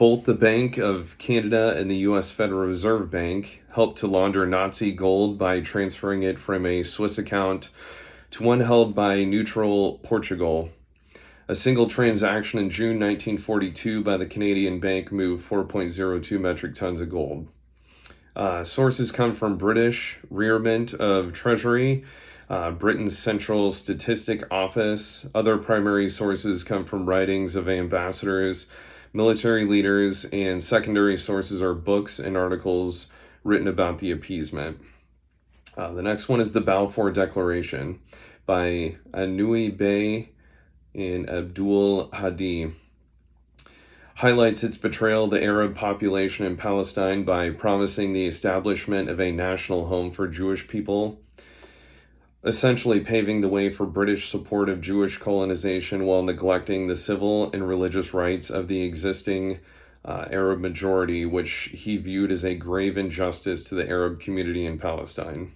Both the Bank of Canada and the U.S. Federal Reserve Bank helped to launder Nazi gold by transferring it from a Swiss account to one held by neutral Portugal. A single transaction in June 1942 by the Canadian Bank moved 4.02 metric tons of gold. Sources come from British Rearment of Treasury, Britain's Central Statistic Office. Other primary sources come from writings of ambassadors, military leaders, and secondary sources are books and articles written about the appeasement. The next one is the Balfour Declaration by Anouilh Bey and Abdul Hadi. Highlights its betrayal of the Arab population in Palestine by promising the establishment of a national home for Jewish people, essentially paving the way for British support of Jewish colonization while neglecting the civil and religious rights of the existing Arab majority, which he viewed as a grave injustice to the Arab community in Palestine.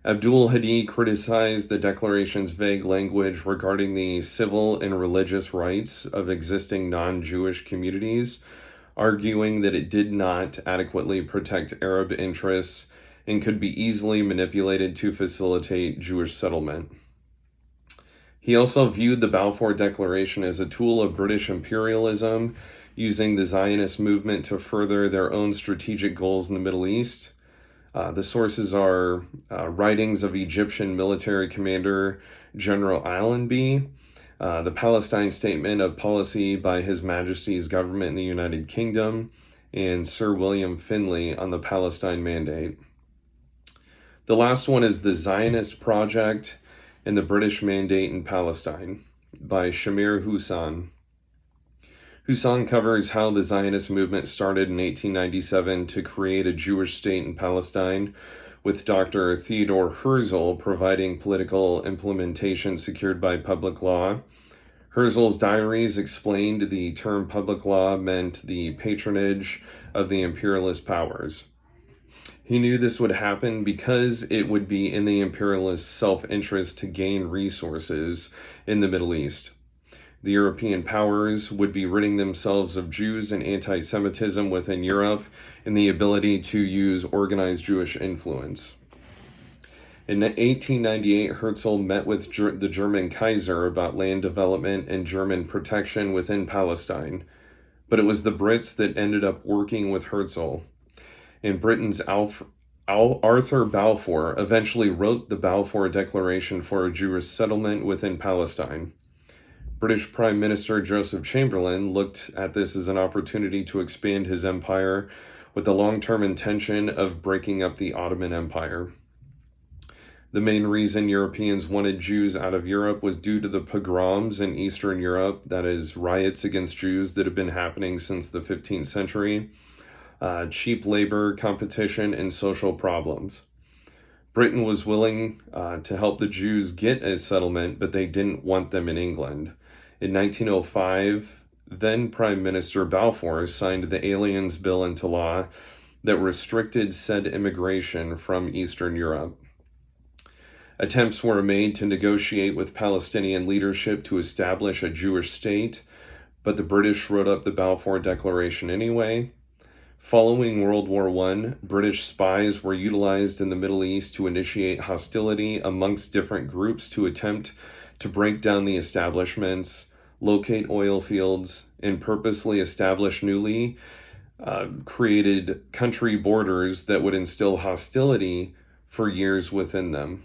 Abdul Hadi criticized the declaration's vague language regarding the civil and religious rights of existing non-Jewish communities, arguing that it did not adequately protect Arab interests and could be easily manipulated to facilitate Jewish settlement. He also viewed the Balfour Declaration as a tool of British imperialism, using the Zionist movement to further their own strategic goals in the Middle East. The sources are writings of Egyptian military commander General Allenby, the Palestine Statement of Policy by His Majesty's government in the United Kingdom, and Sir William Finlay on the Palestine Mandate. The last one is the Zionist Project and the British Mandate in Palestine by Shamir Hussan. Hussan covers how the Zionist movement started in 1897 to create a Jewish state in Palestine, with Dr. Theodore Herzl providing political implementation secured by public law. Herzl's diaries explained the term public law meant the patronage of the imperialist powers. He knew this would happen because it would be in the imperialist self-interest to gain resources in the Middle East. The European powers would be ridding themselves of Jews and anti-Semitism within Europe and the ability to use organized Jewish influence. In 1898, Herzl met with the German Kaiser about land development and German protection within Palestine, but it was the Brits that ended up working with Herzl. And Britain's Arthur Balfour eventually wrote the Balfour Declaration for a Jewish settlement within Palestine. British Prime Minister Joseph Chamberlain looked at this as an opportunity to expand his empire with the long-term intention of breaking up the Ottoman Empire. The main reason Europeans wanted Jews out of Europe was due to the pogroms in Eastern Europe, that is, riots against Jews that have been happening since the 15th century, cheap labor, competition, and social problems. Britain was willing to help the Jews get a settlement, but they didn't want them in England. In 1905, then Prime Minister Belfour signed the Aliens Bill into law that restricted said immigration from Eastern Europe. Attempts were made to negotiate with Palestinian leadership to establish a Jewish state, but the British wrote up the Balfour Declaration anyway. Following World War I, British spies were utilized in the Middle East to initiate hostility amongst different groups to attempt to break down the establishments, locate oil fields, and purposely establish newly created country borders that would instill hostility for years within them.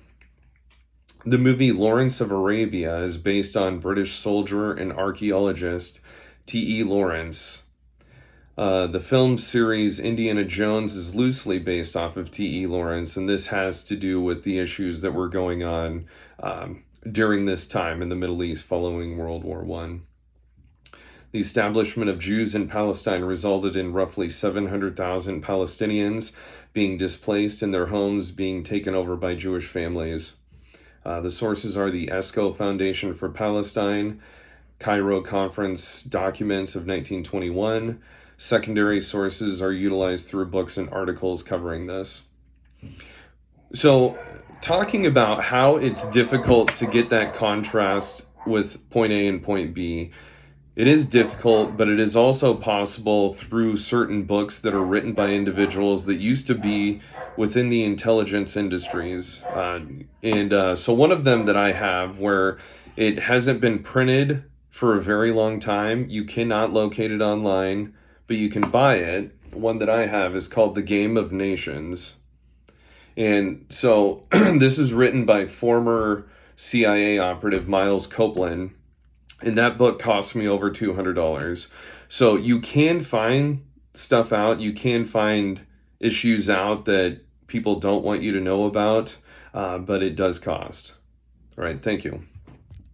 The movie Lawrence of Arabia is based on British soldier and archaeologist T.E. Lawrence. The film series Indiana Jones is loosely based off of T.E. Lawrence, and this has to do with the issues that were going on during this time in the Middle East following World War I. The establishment of Jews in Palestine resulted in roughly 700,000 Palestinians being displaced and their homes being taken over by Jewish families. The sources are the ESCO Foundation for Palestine, Cairo Conference documents of 1921. Secondary sources are utilized through books and articles covering this. So, talking about how it's difficult to get that contrast with point A and point B, It is difficult, but it is also possible through certain books that are written by individuals that used to be within the intelligence industries. So, one of them that I have, where it hasn't been printed for a very long time, you cannot locate it online, but you can buy it. One that I have is called The Game of Nations. And so, this is written by former CIA operative Miles Copeland, and that book cost me over $200. So you can find stuff out, you can find issues out that people don't want you to know about, but it does cost. All right, thank you.